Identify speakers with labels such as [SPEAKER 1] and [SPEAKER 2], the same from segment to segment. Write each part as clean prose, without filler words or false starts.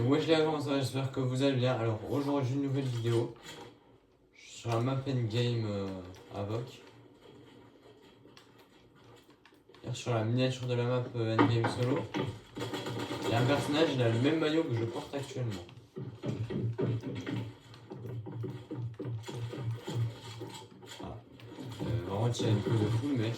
[SPEAKER 1] Et wesh les gars, comment ça va? J'espère que vous allez bien. Alors aujourd'hui une nouvelle vidéo sur la map endgame Avoc. Sur la miniature de la map endgame solo. Il y a un personnage, il a le même maillot que je porte actuellement. Ah. Vraiment il y a une queue de fou le mec.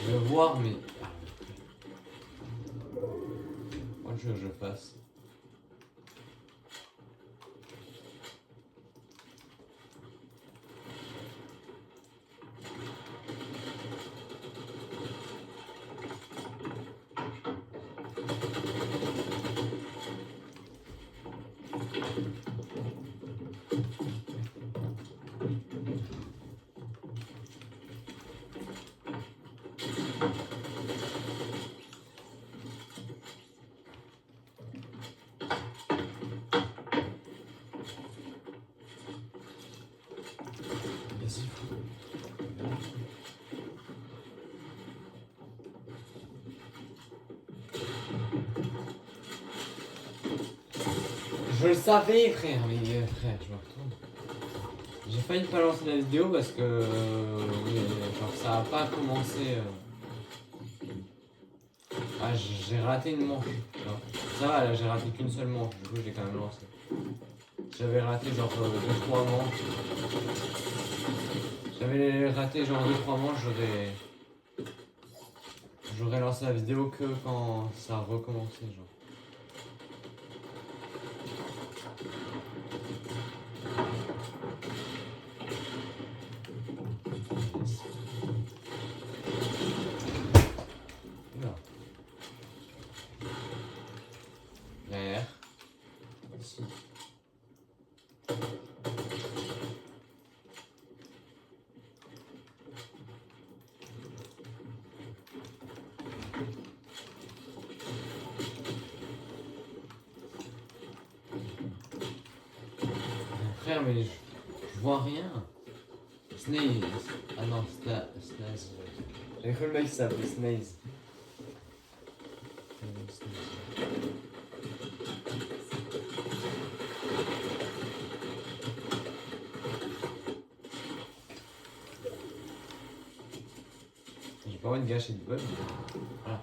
[SPEAKER 1] Je veux voir mais... Moi je veux que je fasse. Je le savais frère, mais frère, je me retourne. J'ai failli pas lancer la vidéo parce que genre ça a pas commencé. Ah, j'ai raté une manche. Ça va, là j'ai raté qu'une seule manche, du coup j'ai quand même lancé. J'avais raté genre 2-3 manches. J'avais raté genre 2-3 manches, j'aurais lancé la vidéo que quand ça a recommencé genre. Oula. Derrière. Ici. Frère, mais je vois rien. Snaze. Ah non, Snaze. J'avais cru le mec qui s'appelait Snaze. J'ai pas envie de gâcher de bug. Voilà.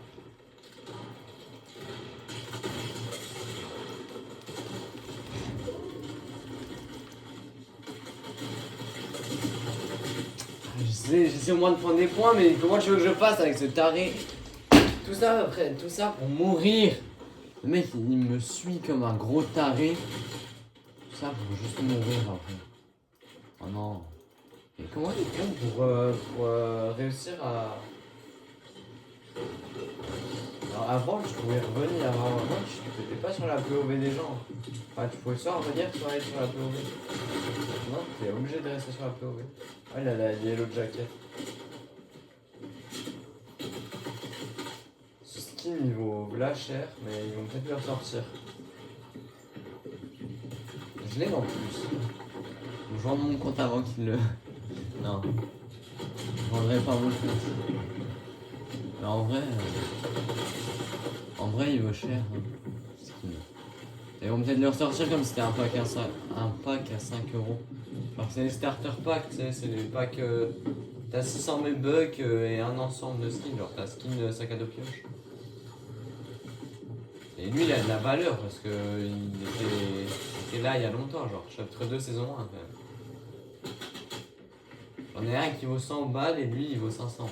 [SPEAKER 1] J'essaie au moins de prendre des points, mais comment tu veux que je fasse avec ce taré? Tout ça après, tout ça pour mourir. Le mec il me suit comme un gros taré. Tout ça pour juste mourir après. Oh non. Et comment ils font pour réussir à... Alors avant tu pouvais revenir, avant tu n'étais pas sur la POV des gens. Enfin tu pouvais soit revenir, soit aller sur la POV. Non, tu es obligé de rester sur la POV. Ah il a la yellow jacket. Ce skin il vaut la cher, mais ils vont peut-être le ressortir. Je l'ai en plus. Je vends mon compte avant qu'il le... Non. Je vendrai pas mon compte. Mais en vrai il vaut cher. Hein. Et ils vont peut-être le ressortir comme si c'était un pack à 5 €. Alors c'est les starter packs, tu sais, c'est les packs... t'as 600 000 bucks et un ensemble de skins. Genre t'as skin sac à dos pioche. Et lui il a de la valeur parce que il était là il y a longtemps, genre chapitre 2 saison 1 quand même. J'en ai un qui vaut 100 balles et lui il vaut 500.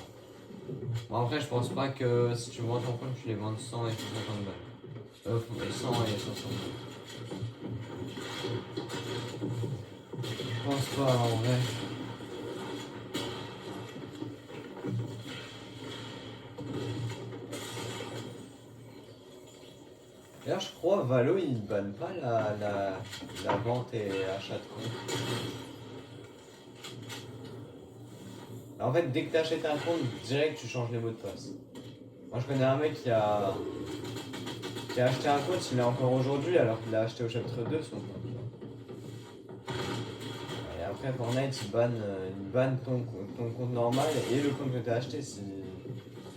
[SPEAKER 1] Bon après je pense pas que si tu vends ton compte tu les vends 100 et 50 balles. 100 et 60 balles. Je pense pas en vrai. D'ailleurs je crois Valo il banne pas la vente et achat de compte. En fait, dès que t'achètes un compte, direct tu changes les mots de passe. Moi je connais un mec qui a acheté un compte, il l'a encore aujourd'hui alors qu'il l'a acheté au chapitre 2 son compte. Et après Fortnite il banne ton compte normal et le compte que t'as acheté si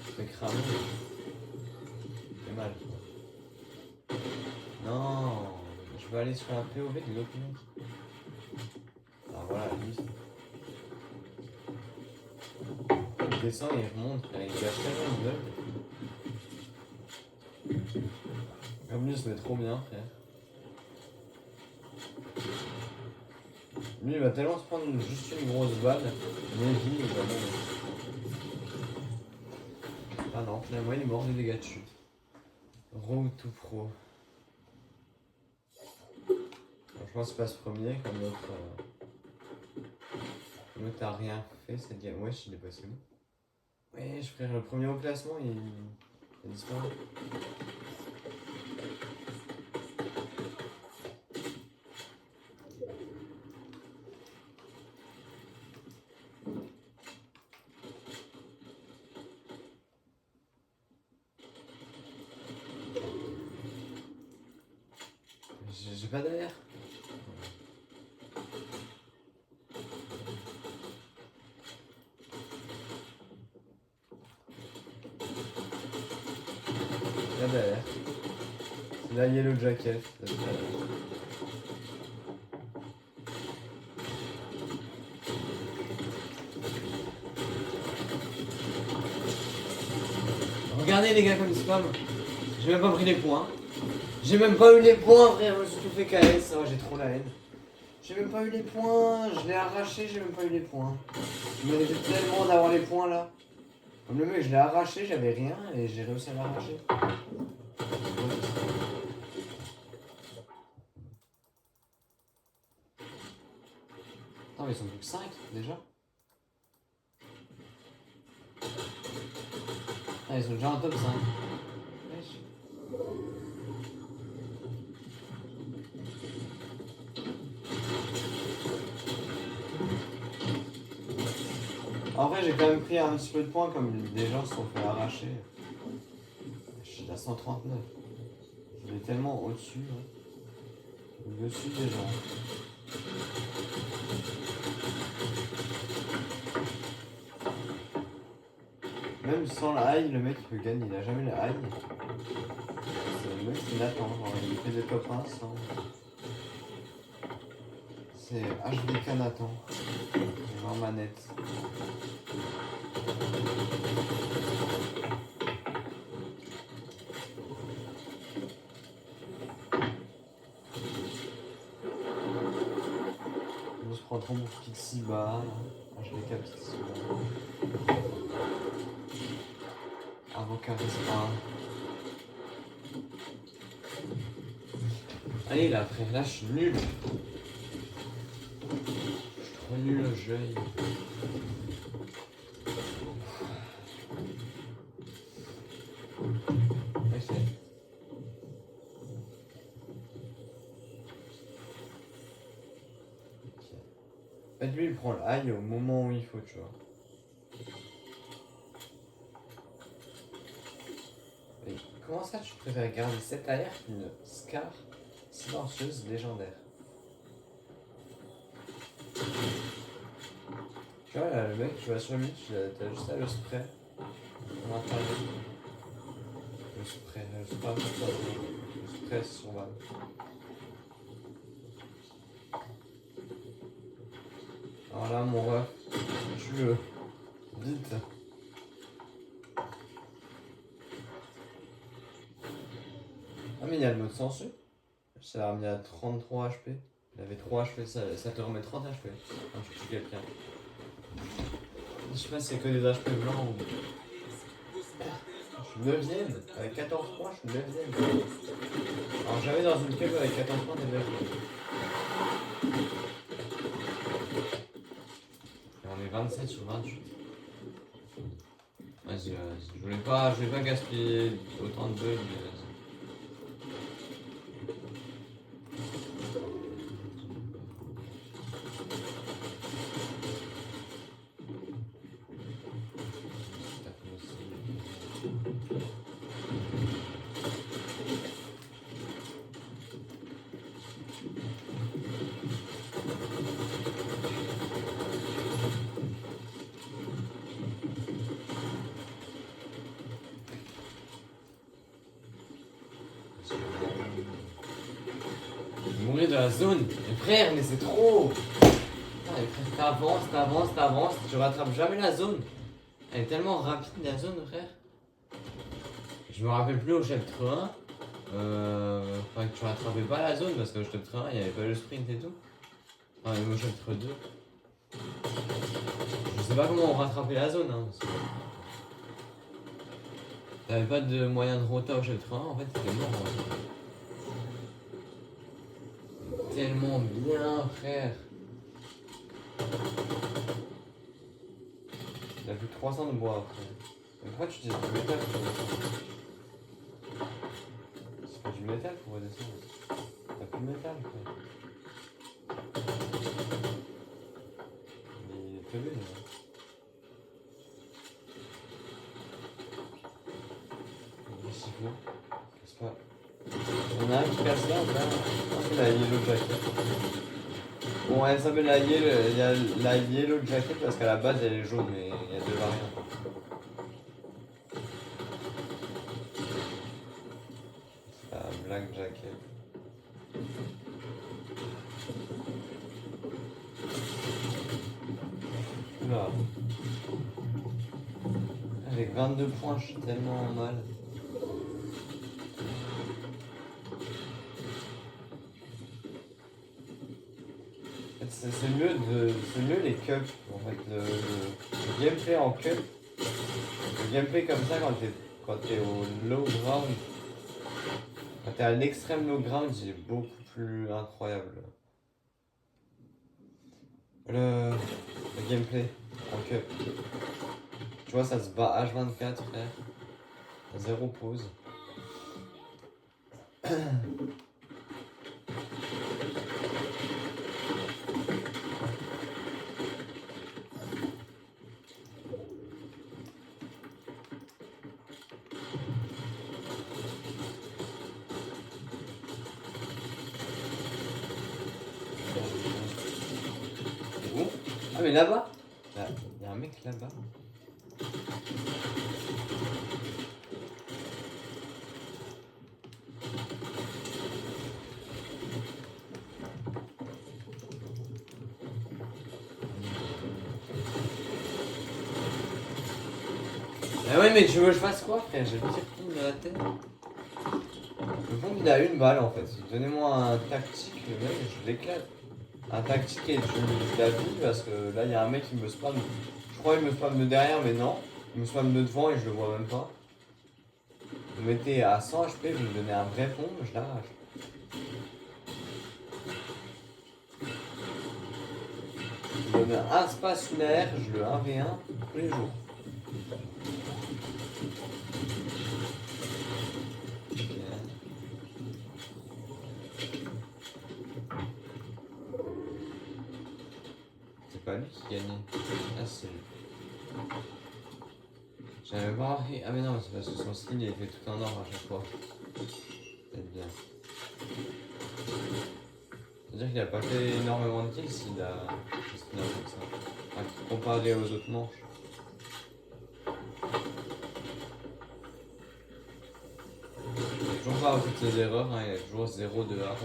[SPEAKER 1] tu fais cramer. C'est mal. Non, je vais aller sur un POV de l'autre mec. Alors voilà, lui. Il descend et il remonte, il gâche tellement de bugs. Comme lui, il se met trop bien, frère. Lui, il va tellement se prendre juste une grosse balle, mais il va mourir. Ah non, finalement, il est mort des dégâts de chute. Road to pro. Franchement, c'est pas ce premier, comme l'autre. L'autre a rien fait cette game. Wesh, il est passé où? Wesh, frère, le premier au classement, il a disparu. J'ai pas d'air. Pas d'air. C'est la Yellow Jacket. Regardez les gars comme ils spam. J'ai même pas pris les points. J'ai même pas eu les points, frère. Je me suis tout fait KS. Oh, j'ai trop la haine. J'ai même pas eu les points. Je l'ai arraché, j'ai même pas eu les points. Je méritais tellement d'avoir les points là. Comme le mec, je l'ai arraché, j'avais rien et j'ai réussi à l'arracher. Attends, mais ils sont plus que 5 déjà. Ah, ils sont déjà en top 5. Wesh. En vrai, j'ai quand même pris un petit peu de points comme des gens se sont fait arracher. Je suis à 139. Je vais tellement au-dessus. Hein. Au-dessus des gens. Même sans la high, le mec il peut gagner. Il a jamais la high. C'est le mec qui l'attend. Il fait des top 1 sans. C'est HDK Nathan. Il est en manette. On se prend trop pour Pixie Bar. HDK Pixie Bar. Avocat Respa. Allez là frère, là je suis nul. Je suis trop nul au jeu. Ok. En fait lui il prend le high au moment où il faut, tu vois. Et comment ça tu préfères garder cette AR qu'une Scar silencieuse légendaire? Tu vois là le mec, tu vas sur lui, t'as juste à le spray. On va parler. Le spray sur balle. Alors là mon ref, tu le vite. Ah mais il y a le mode sensu. Ça l'a remis à 33 HP. Il avait 3 HP, ça te remet 30 HP quand tu tues quelqu'un. Je sais pas si c'est que des HP blancs ou... Je suis 9ème, avec 14 points, je suis 9ème. Alors j'avais dans une queue avec 14 points des 9ème. Et on est 27 sur 28. Vas-y, je voulais pas gaspiller autant de bugs, mais vas-y. mourir de la zone. Mais frère, mais c'est trop. Putain, mais frère, t'avances, tu rattrapes jamais la zone. Elle est tellement rapide la zone, frère. Je me rappelle plus au chapitre 1. Enfin, que tu rattrapais pas la zone parce que au chapitre 1, il n'y avait pas le sprint et tout. Enfin, même au chapitre 2. Je sais pas comment on rattrapait la zone, hein. T'avais pas de moyen de rota au chapitre 1, en fait, c'était mort. Tellement bien, frère. Il a plus que 300 de bois après. Mais pourquoi tu utilises du métal pour redescendre? C'est pas du métal pour redescendre. T'as plus de métal, frère. Mais il est prévu, là. Qu'est-ce qu'il faut? Casse pas. On a un qui casse là, là. C'est la yellow jacket. Bon, elle s'appelle la yellow jacket parce qu'à la base elle est jaune, mais il y a deux variantes. C'est la black jacket. Oula. Avec 22 points, je suis tellement mal. C'est mieux les cups en fait, le gameplay en cup, le gameplay comme ça quand t'es au low ground, quand t'es à l'extrême low ground, il est beaucoup plus incroyable. Le gameplay en cup, tu vois ça se bat H24 frère, zéro pause. Ah mais là-bas, il y a un mec là-bas. Ah ouais mais tu veux que je fasse quoi frère? J'ai le tir de la tête. Le fond il a une balle en fait. Donnez-moi un tactique, le mec je l'éclate. Un tactique et de la vie parce que là il y a un mec qui me spam. Je crois qu'il me spam de derrière mais non. Il me spam de devant et je le vois même pas. Vous mettez à 100 HP, vous me donnez un vrai pont, je l'arrache. Je donne un space lunaire, je le 1v1 tous les jours. C'est pas lui qui gagnait. Ah c'est lui. J'avais pas remarqué. Ah mais non, c'est parce que son skin il est fait tout en or à chaque fois. C'est bien. C'est-à-dire qu'il a pas fait énormément de kills s'il a fait skin comme ça. Enfin, comparé aux autres manches. Il a toujours pas toutes ses erreurs, hein, il a toujours 0 de hard.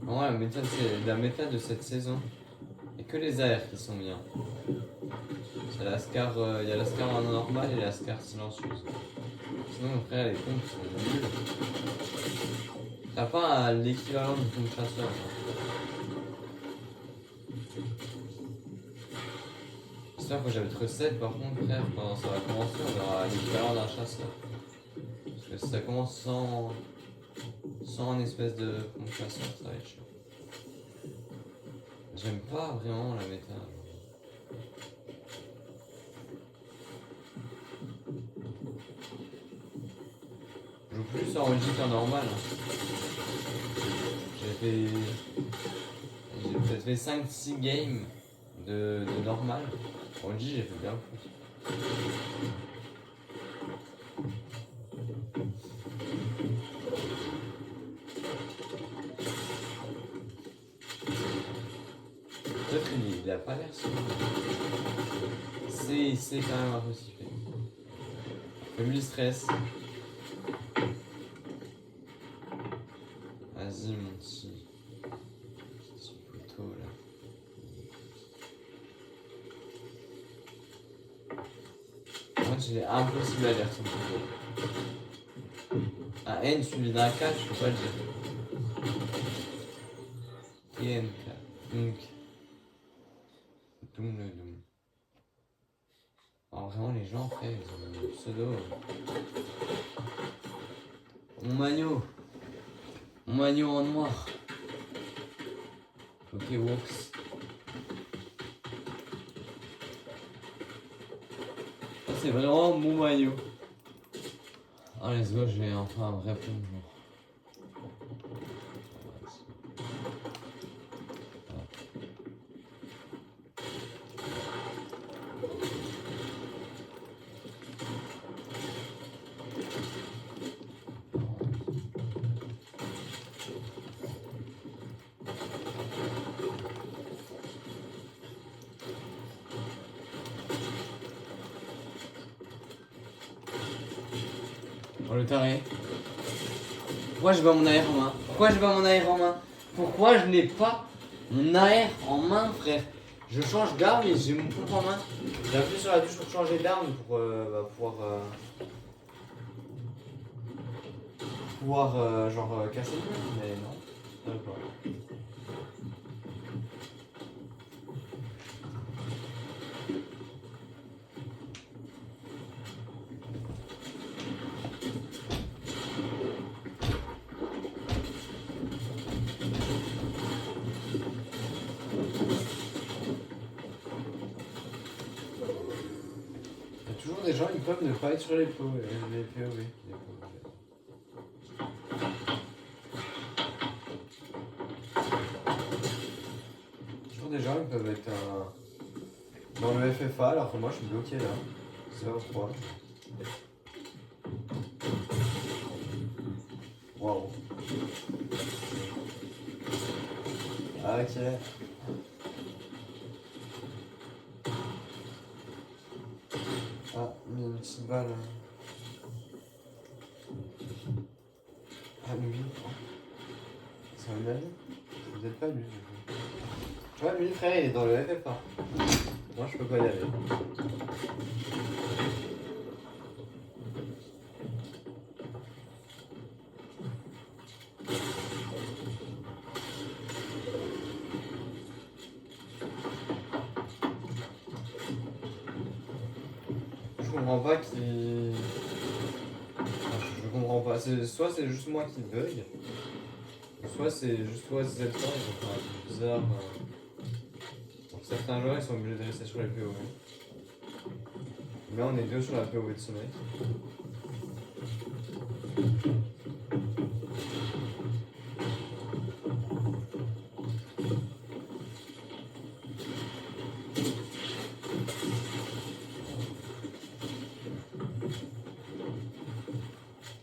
[SPEAKER 1] Ouais, la méta de cette saison. Il n'y a que les AR qui sont bien. Il y a la Scar normale et la Scar silencieuse. Sinon, mon frère, les pompes sont nuls. T'as pas l'équivalent du pompe chasseur. J'espère que j'avais 7 par contre, frère, quand ça va commencer, on aura l'équivalent d'un chasseur. Parce que si ça commence sans un espèce de pompe chasseur, ça va être chiant. J'aime pas vraiment la méta. Je joue plus en logique qu'en normal. Hein. J'ai peut-être fait 5-6 games de normal. En logique, j'ai fait bien plus. il a pas l'air super. C'est quand même un peu sifflé. Comme le stress. Vas-y mon petit poteau là. Moi j'ai impossible à lire son poteau. Un N suivi d'un K, je peux pas le dire. TNK. Donc. Doom le Doom. Alors vraiment les gens frère, ils ont le pseudo. Mon maillot en noir. Ok works. Ça c'est vraiment mon maillot. Oh let's go, j'ai enfin un vrai plongeon. Oh le taré. Pourquoi j'ai pas mon AR en main? Pourquoi j'ai pas mon AR en main? Pourquoi je n'ai pas mon AR en main, frère? Je change d'arme et j'ai mon pompe en main. J'ai appuyé sur la touche pour changer d'arme pour pouvoir genre casser le mur, mais non, ça va pas. Il y a toujours des gens qui peuvent ne pas être sur les POV. Toujours des gens qui peuvent être dans le FFA alors que moi je suis bloqué là. C'est pourquoi. Waouh. Ah, ok. Ah, mais une petite balle. Ah, lui. C'est un ami? C'est peut-être pas lui, du coup. Ouais, lui, frère, il est dans le FFA. Moi, je peux pas y aller. Je comprends pas qui. Je comprends pas. Soit c'est juste moi qui bug, soit c'est juste toi Z3, ils ont fait un truc bizarre. Donc certains joueurs ils sont obligés de rester sur les POV. Mais on est deux sur la POV de ce mec.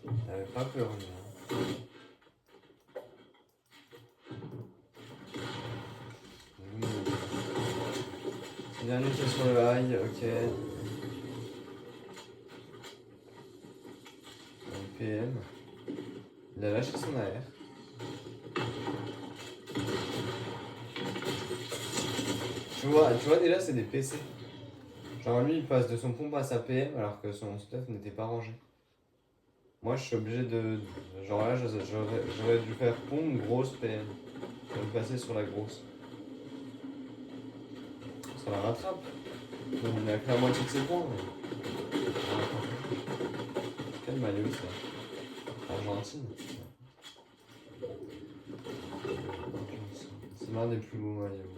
[SPEAKER 1] Il avait pas peur, lui. Bien lutté sur le high, ok. Un PM. Il a lâché son AR. Tu vois déjà c'est des PC. Genre lui il passe de son pompe à sa PM alors que son stuff n'était pas rangé. Moi je suis obligé de. Genre là j'aurais dû faire pompe grosse PM. Pour me passer sur la grosse. Ça la rattrape. On a que la moitié de ses points. Mais... Quel maillot ça? Argentine. C'est l'un des plus beaux maillots.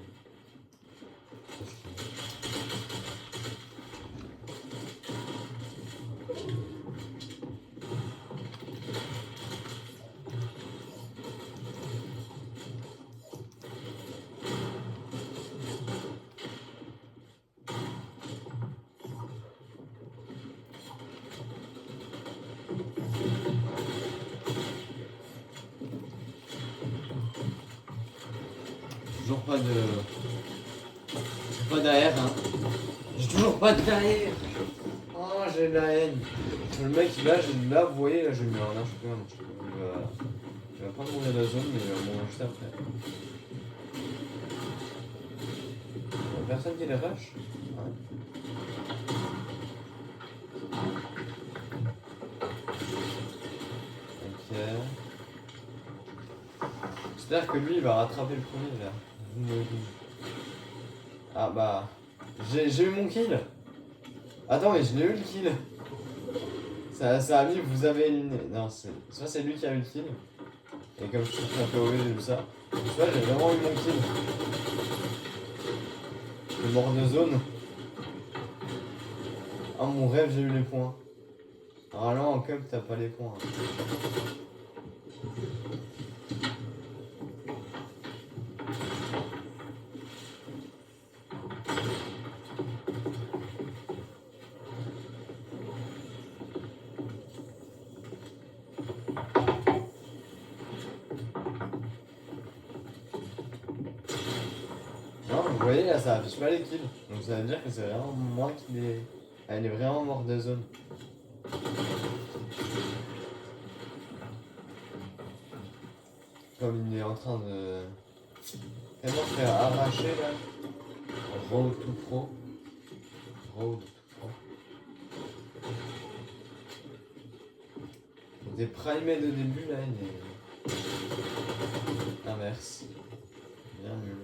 [SPEAKER 1] Toujours pas de. pas d'AR, hein. J'ai toujours pas d'AR. Oh, j'ai de la haine. Le mec, là, vous voyez, là, j'ai mis un HP, il va pas mourir de la zone, mais il va mourir juste après. Personne qui les rush. Ouais. Ok. J'espère que lui il va rattraper le premier là. Ah bah. J'ai eu mon kill. Attends mais je l'ai eu le kill. Ça a mis vous avez éliminé. Non soit c'est lui qui a eu le kill. Et comme je suis un peu j'ai vu ça. Soit j'ai vraiment eu mon kill. Je suis mort de zone. Ah mon rêve j'ai eu les points. Alors là en cup t'as pas les points. Non, vous voyez là ça affiche pas les kills. Donc ça veut dire que c'est vraiment moi qui l'ai. Elle est vraiment morte de zone. Comme il est en train de tellement faire arracher là. Road to pro. Road to pro. Des primés de début là, il est inverse. Bien nul.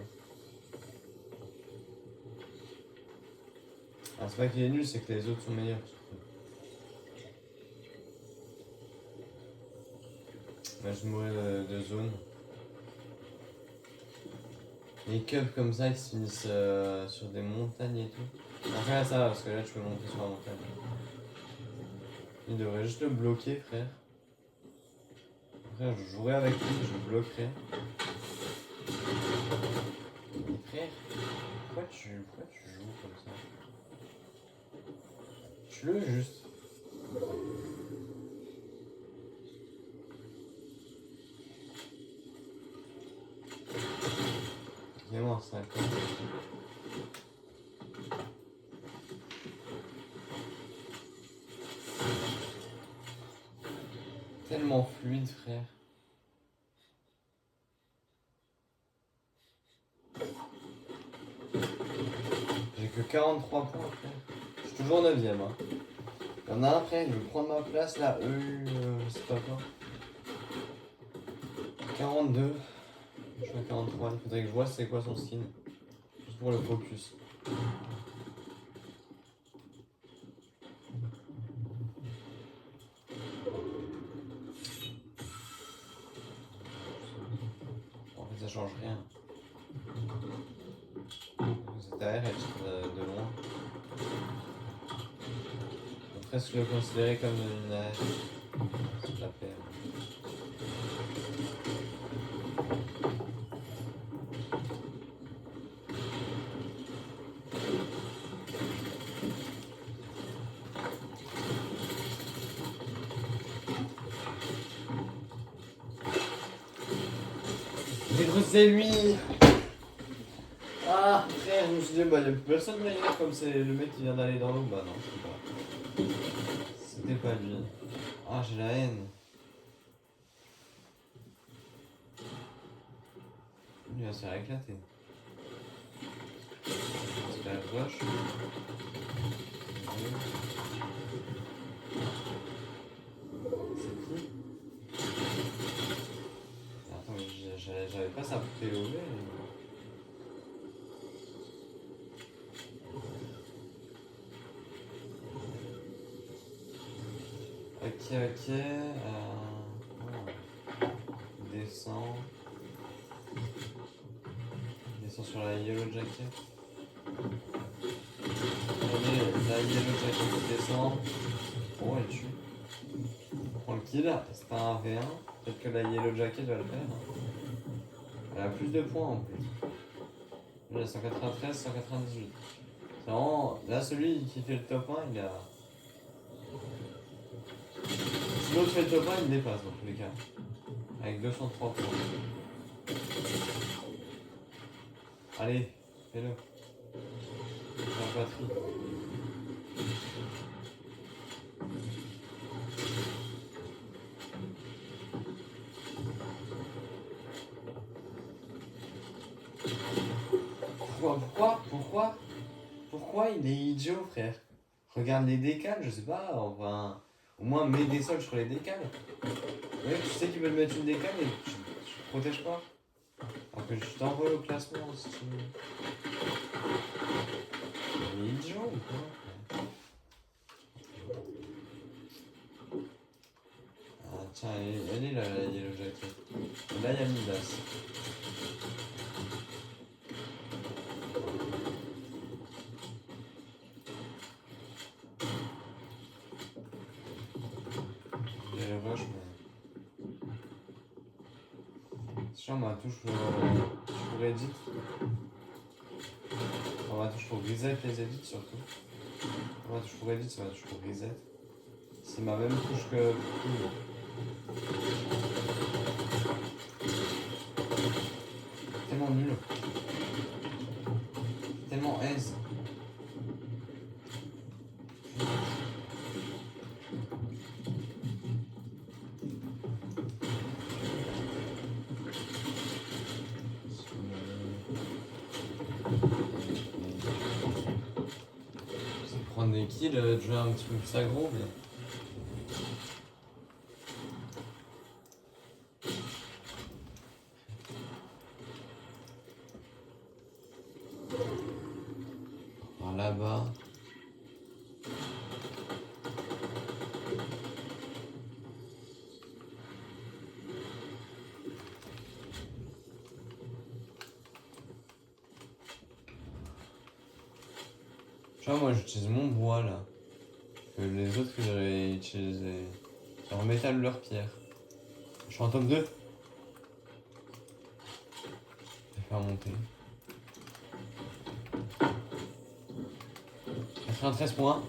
[SPEAKER 1] Ah, c'est pas qu'il est nul, c'est que les autres sont meilleurs. Moi je mourrais de zone. Les cups comme ça qui se finissent sur des montagnes et tout. Après ça va parce que là tu peux monter sur la montagne. Il devrait juste le bloquer frère. Frère je jouerai avec lui, je le bloquerai. Mais frère, pourquoi tu joues comme ça? Tue-le juste. Il est mort 5 ans. Tellement fluide frère. J'ai que 43 points frère. Je suis toujours 9ème hein. Il y en a un après, il veut prendre ma place là, je sais pas quoi. 42. Je suis à 43, il faudrait que je vois c'est quoi son skin. Juste pour le focus. En fait ça change rien. Cette AR elle tire de loin. On peut presque le considérer comme une AR. C'est la paire. C'est lui. Ah frère, je me suis dit bah y'a plus personne derrière comme c'est le mec qui vient d'aller dans l'eau. Bah non, c'est pas. C'était pas lui. Ah j'ai la haine. Il va se faire éclater. C'est la rush. C'est qui? Attends, mais j'avais pas sa POV. Ok. Descend. Descend sur la yellow jacket. Allez, la yellow jacket descend. Oh, elle tue. On prend le kill. C'est pas un V1. Peut-être que la yellow jacket va le faire. Elle a plus de points en plus. Il a 193, 198. C'est vraiment. Là, celui qui fait le top 1, il a. Si l'autre fait le top 1, il dépasse dans tous les cas. Avec 203 points. Allez, fais-le. La patrie. Pourquoi il est idiot, frère? Regarde les décales, je sais pas, enfin... Au moins, mets des sols sur les décales. Ouais, tu sais qu'ils veulent mettre une décale et tu protèges pas. Alors que je t'envoie au classement, si tu veux. Il est idiot ou quoi? Ah tiens, elle est là, la Yellow Jacket. Et là, il y a Midas. J'ai le rush, mais... C'est chiant, ma touche pour edit. Enfin, ma touche pour reset les edits, surtout. Ma touche pour edit, c'est ma touche pour reset. C'est ma même touche que... Tellement nul. Tellement aise. Prendre des kills, déjà un petit peu plus aggro, mais... Par là-bas... Tu vois, moi j'utilise mon bois là. Que les autres ils auraient utilisé leur métal ou leur pierre. Je suis en top 2. Je vais faire monter. 93 points.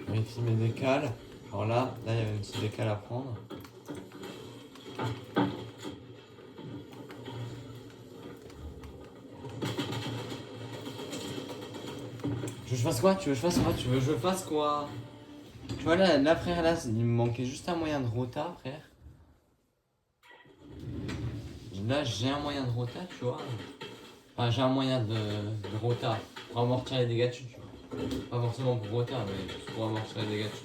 [SPEAKER 1] Vérifie mes décales. Alors là, il y avait une petite décale à prendre. Tu veux que je fasse quoi? Tu veux que je fasse quoi? Tu veux que je fasse quoi? Tu vois là frère, là, il me manquait juste un moyen de rota, frère. Là, j'ai un moyen de rota, tu vois. Enfin, j'ai un moyen de rota pour amortir les dégâts dessus, tu vois. Pas forcément pour rota, mais juste pour amortir les dégâts dessus.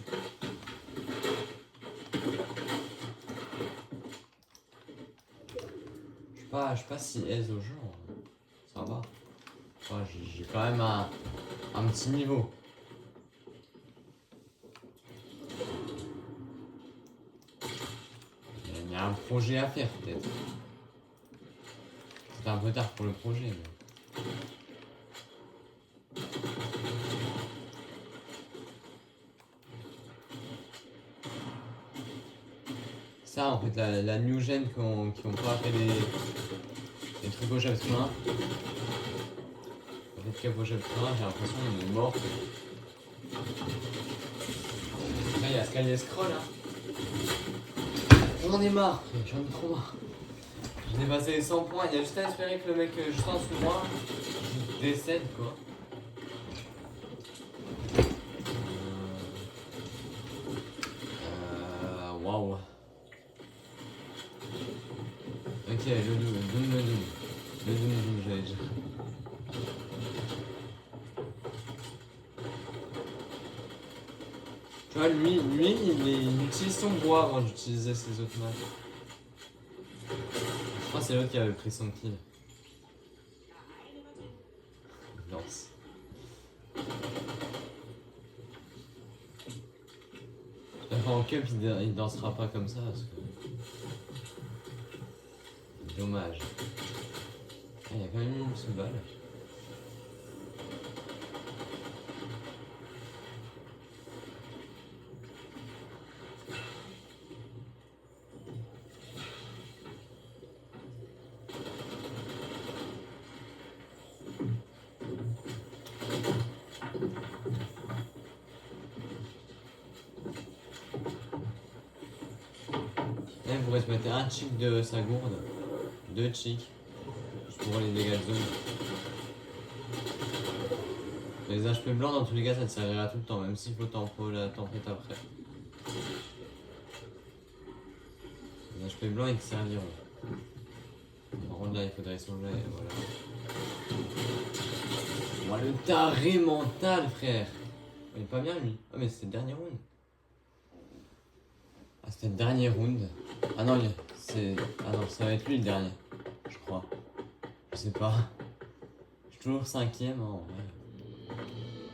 [SPEAKER 1] Je suis pas si aise au jeu, hein. Ça va. Enfin, j'ai quand même un petit niveau. Il y a un projet à faire, peut-être. C'est un peu tard pour le projet, mais... Ça, en fait, la new gen qui ont pas fait les trucs au chapitre 1. En fait, cap au chapitre 1, j'ai l'impression qu'il est mort. Là, il y a Sky Scroll, hein. J'en ai marre, j'en ai trop marre. J'ai dépassé les 100 points, il y a juste à espérer que le mec juste en dessous de moi décède, quoi. Waouh. Ok, le Doom, j'allais dire. Tu vois, lui il utilise son bois avant d'utiliser ses autres maps. Je crois que c'est l'autre qui avait pris son kill. Lance. Enfin, en cup, il dansera pas comme ça parce que... Dommage. Ah, il y a quand même une seule balle. pourrait se mettre un chic de sa gourde, 2 chics, juste pour les dégâts de zone. Les HP blancs, dans tous les cas, ça te servira tout le temps, même s'il faut template après. Les HP blancs, ils te serviront. Par contre, là, il faudrait songer, voilà. Voilà le taré mental, frère. Il est pas bien, lui. Ah, mais c'était le dernier round. Ah, c'était le dernier round. Ah non, c'est... Ah non, ça va être lui le dernier, je crois. Je sais pas. Je suis toujours 5ème, hein, en vrai.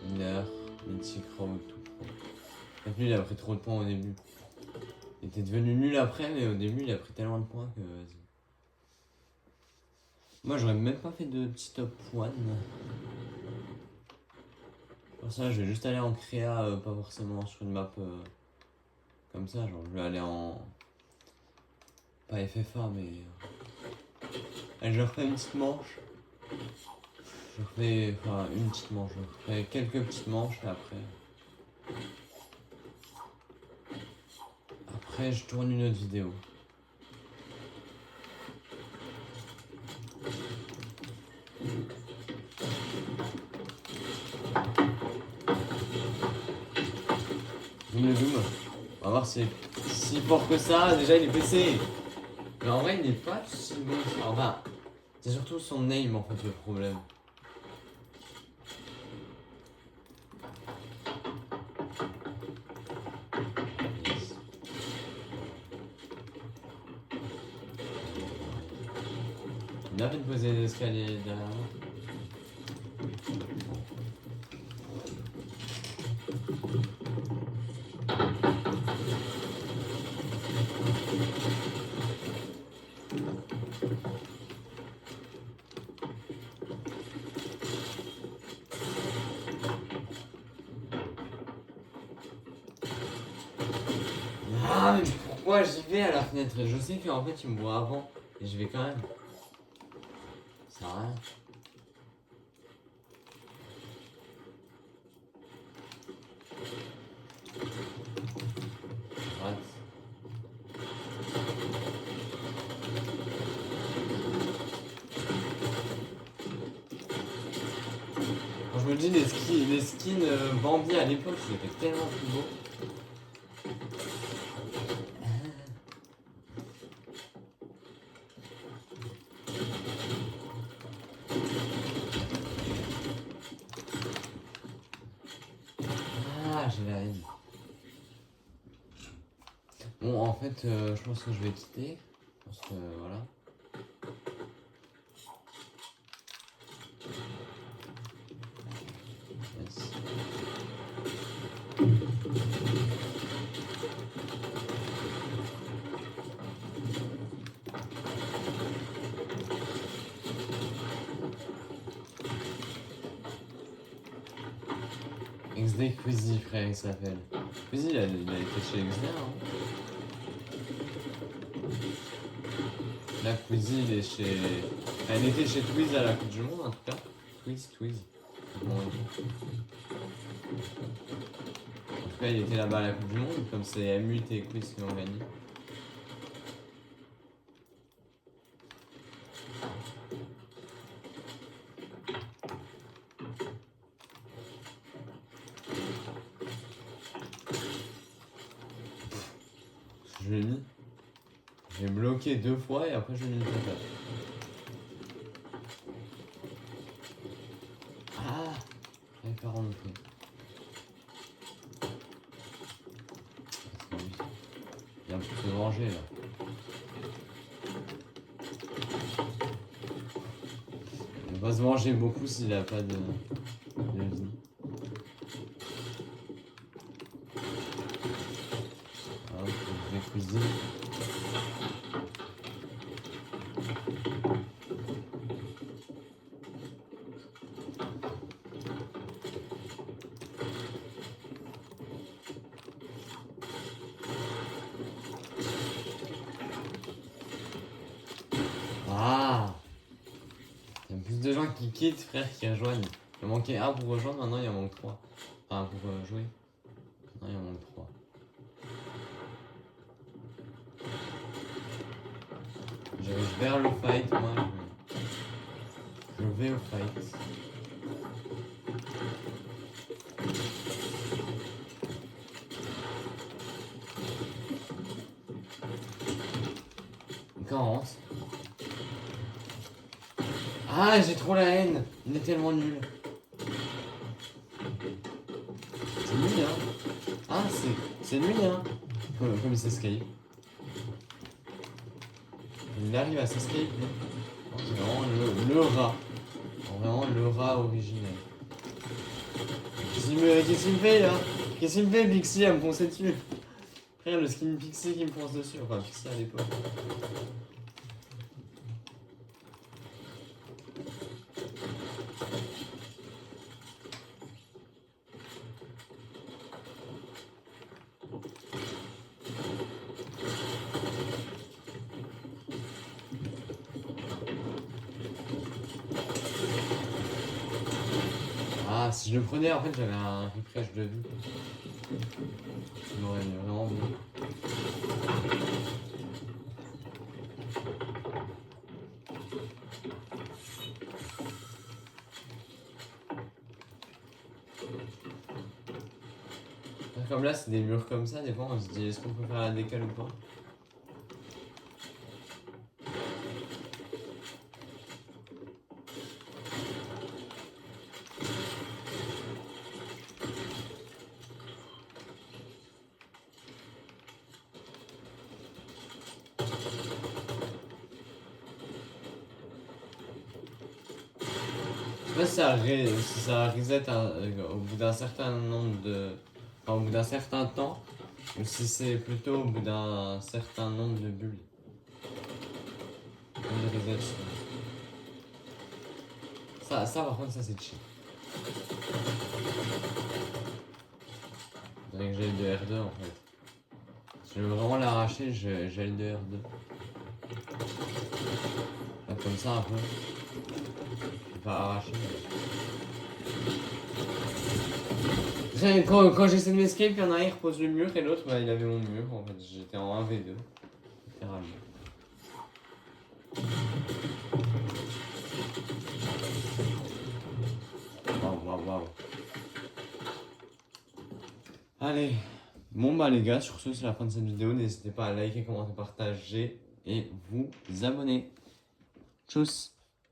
[SPEAKER 1] Mineur, mythique, road, tout pro. En fait, lui, il a pris trop de points au début. Il était devenu nul après, mais au début, il a pris tellement de points que... Vas-y. Moi, j'aurais même pas fait de petit top 1. Pour ça, je vais juste aller en créa, pas forcément sur une map comme ça. Genre, je vais aller en... Pas FFA, mais... Allez, je refais une petite manche. Je refais... Enfin, une petite manche. Je refais quelques petites manches et après... Après, je tourne une autre vidéo. Zoom le zoom. On va voir si c'est si fort que ça. Déjà, il est PC. Mais en vrai, il n'est pas si bon. Enfin, c'est surtout son aim en fait le problème. Yes. Il a fait de poser les escaliers derrière moi. Ah, mais pourquoi j'y vais à la fenêtre? Je sais qu'en fait, il me voit avant. Et je vais quand même. Ça sert à rien. Rate. Quand je me dis les skins Bambi à l'époque, c'était tellement plus beau. Ah, j'ai la haine. Bon, en fait, je pense que je vais quitter. Parce que voilà. Yes. XD Quizzy, frère, il s'appelle. Quizzy, il a été chez XD, hein. Là, Quizzy, il est chez... Elle était chez Twiz à la Coupe du Monde, en tout cas. Twiz. Bon, en tout cas, il était là-bas à la Coupe du Monde, comme c'est MUT et Quiz qui ont gagné. Je l'ai mis. J'ai bloqué 2 fois et après je l'ai mis une patate. Ah, j'avais pas remonté. Il vient pour se venger là. Il va se venger beaucoup s'il a pas de vie. Ah, je vais cuisiner. Ah, il y a plus de gens qui quittent, frère, qui rejoignent. Il manquait un pour rejoindre, maintenant il en manque 3. Enfin, pour jouer. Maintenant il en manque 3. J'arrive vers le fight, moi. Je vais au fight. On commence. Ah, j'ai trop la haine. Il est tellement nul. C'est lui, hein. Ah, c'est lui, hein. Comme il s'escape. Il arrive à s'escape, lui. Oh, c'est vraiment le rat. Vraiment le rat originel. Qu'est-ce qu'il me fait, là? Qu'est-ce qu'il me fait, Pixie, à me foncer dessus? Frère, le skin Pixie qui me fonce dessus. Enfin, Pixie à l'époque. Ah, si je le prenais, en fait, j'avais un refresh de vue. Ça m'aurait vraiment bien. Comme là, c'est des murs comme ça, des fois, on se dit est-ce qu'on peut faire la décale ou pas? Je sais pas si ça reset au bout d'un certain nombre de. Enfin, au bout d'un certain temps, ou si c'est plutôt au bout d'un certain nombre de bulles. Comme de reset. Ça par contre, ça c'est cheat. Faudrait que j'aille de R2 en fait. Si je veux vraiment l'arracher, j'aille de R2. Là, comme ça un peu. Je vais pas arracher. Quand j'essaie de m'escape, il y en a un, il repose le mur et l'autre, bah, il avait mon mur. En fait, j'étais en 1v2. Littéralement. Waouh. Allez. Bon bah les gars, sur ce, c'est la fin de cette vidéo. N'hésitez pas à liker, commenter, partager et vous abonner. Tchuss.